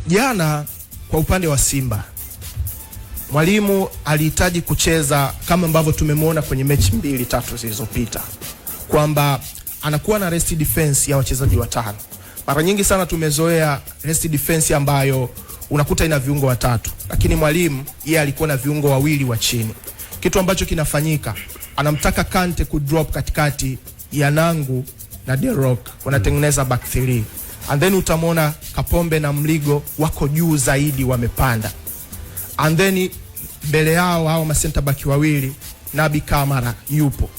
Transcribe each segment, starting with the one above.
Jana kwa upande wa Simba, mwalimu alihitaji kucheza kama ambavyo tumemwona kwenye mechi 2-3 zilizopita, kwamba anakuwa na rest defense ya wachezaji watano. Mara nyingi sana tumezoea rest defense ambayo unakuta ina viungo watatu, lakini mwalimu yeye alikuwa na viungo wawili wa chini. Kitu ambacho kinafanyika, anamtaka Kante ku drop katikati ya Nangu na De Rock, wanatengeneza back 3. And then utamwona Kapombe na Mligo wako juu zaidi, wamepanda. And then mbele yao hao ma center back wawili, Nabi Kamara yupo.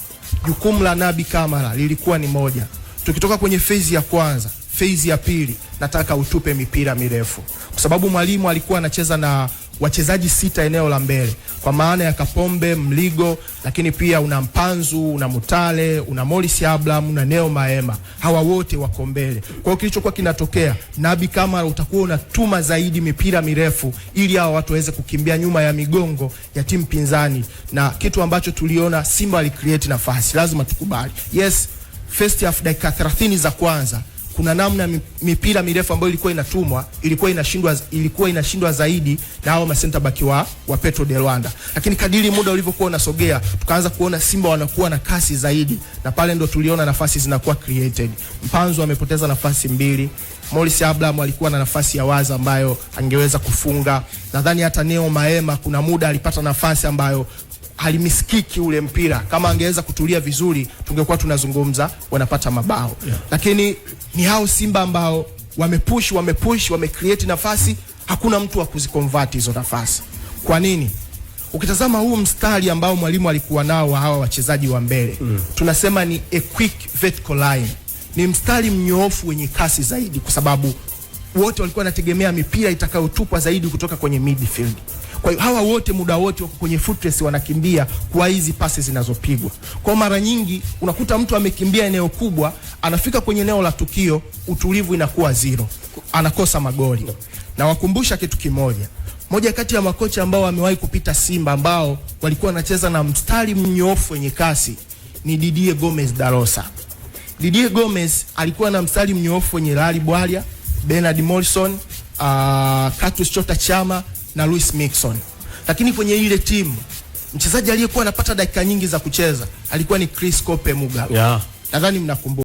Jukumu la Nabi Kamara lilikuwa ni moja. Tukitoka kwenye phase ya kwanza, phase ya pili, nataka utupe mipira mirefu. Kwa sababu mwalimu alikuwa anacheza na wachezaji 6 eneo la mbele, kwa maana ya Kapombe, Mligo, lakini pia una Mpanzu, una Mutale, una Morris Abraham, una Neo Maema. Hawa wote wako mbele. Kwa hiyo kilichokuwa kinatokea, Nabi Kamara utakuwa unatuma zaidi mipira mirefu ili hao watu waweze kukimbia nyuma ya migongo ya timu pinzani, na kitu ambacho tuliona Simba ali create nafasi. Lazima tukubali, yes, first half dakika 30 za kwanza kuna namna mipira mirefu ambayo ilikuwa inatumwa, ilikuwa inashindwa zaidi na hao center back wa Petro de Luanda. Lakini kadiri muda ulivyokuwa unasogea, tukaanza kuona Simba wanakuwa na kasi zaidi, na pale ndo tuliona nafasi zinakuwa created. Mpanzu amepoteza nafasi 2, Morris Abraham alikuwa na nafasi ya wazi ambayo angeweza kufunga. Nadhani hata Neo Maema kuna muda alipata nafasi ambayo halimisikiki ule mpira. Kama angeweza kutulia vizuri, tungekuwa tunazungumza wanapata mabao. Lakini ni hao Simba ambao wamepush, wamecreate nafasi, hakuna mtu wa kuziconvert hizo nafasi. Kwa nini? Ukitazama huu mstari ambao mwalimu alikuwa nao wa hawa wachezaji wa mbele, tunasema ni a quick vertical line. Ni mstari mnyoofu wenye kasi zaidi, kwa sababu wote walikuwa wanategemea mipira itakayotupwa zaidi kutoka kwenye midfield. Kwa hiyo hawa wote muda wote wako kwenye foot race, wanakimbia kwa hizi pasi zinazopigwa. Kwa mara nyingi unakuta mtu amekimbia eneo kubwa, anafika kwenye eneo la tukio, utulivu inakuwa 0, anakosa magoli. Na wakumbusha kitu kimoja, moja kati ya makocha ambao wamewahi kupita Simba ambao walikuwa wanacheza na mstari mnyoofu wenye kasi ni Didier Gomez da Rosa. Didier Gomez alikuwa na mstari mnyoofu wenye Lali Bwalia, Bernard Morrison, Katus Chota Chama na Luis Mixon. Lakini kwenye ile timu mchezaji aliyekuwa anapata dakika nyingi za kucheza alikuwa ni Chris Kope Mugabe. Nadhani mnakumbuka.